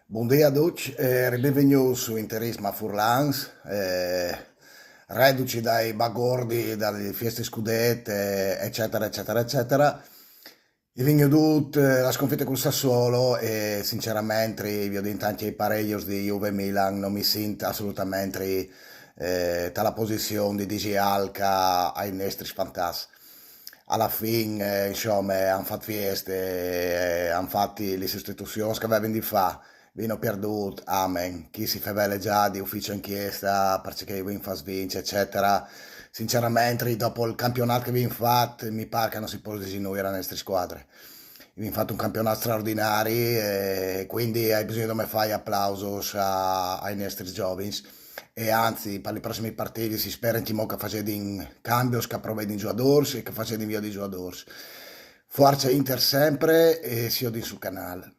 Bom dia a tutti e benvenuti su Interisma Furlans, reduci dai bagordi, dalle feste scudette, eccetera, eccetera, eccetera. I vingut la sconfitta col Sassuolo e sinceramente vi ho detto anche i pareggios di Juve e Milan non mi sento assolutamente dalla posizione di Digi Alca ai nostri fantasmi. Alla fine, insomma, hanno fatto feste, hanno fatto le sostituzioni che avevano di fare, vino perduto, amen. Chi si fa già di ufficio inchiesta perché Win fa svince, eccetera. Sinceramente, dopo il campionato che abbiamo fatto, mi pare che non si può disinnuire le nostre squadre. Abbiamo fatto un campionato straordinario e quindi hai bisogno di me fare applausos ai nostri giovani e anzi per i prossimi partiti si spera che facendo cambi che provvedi in giocatori e che facendo invio di giocatori. Forza Inter sempre e si odi sul canale.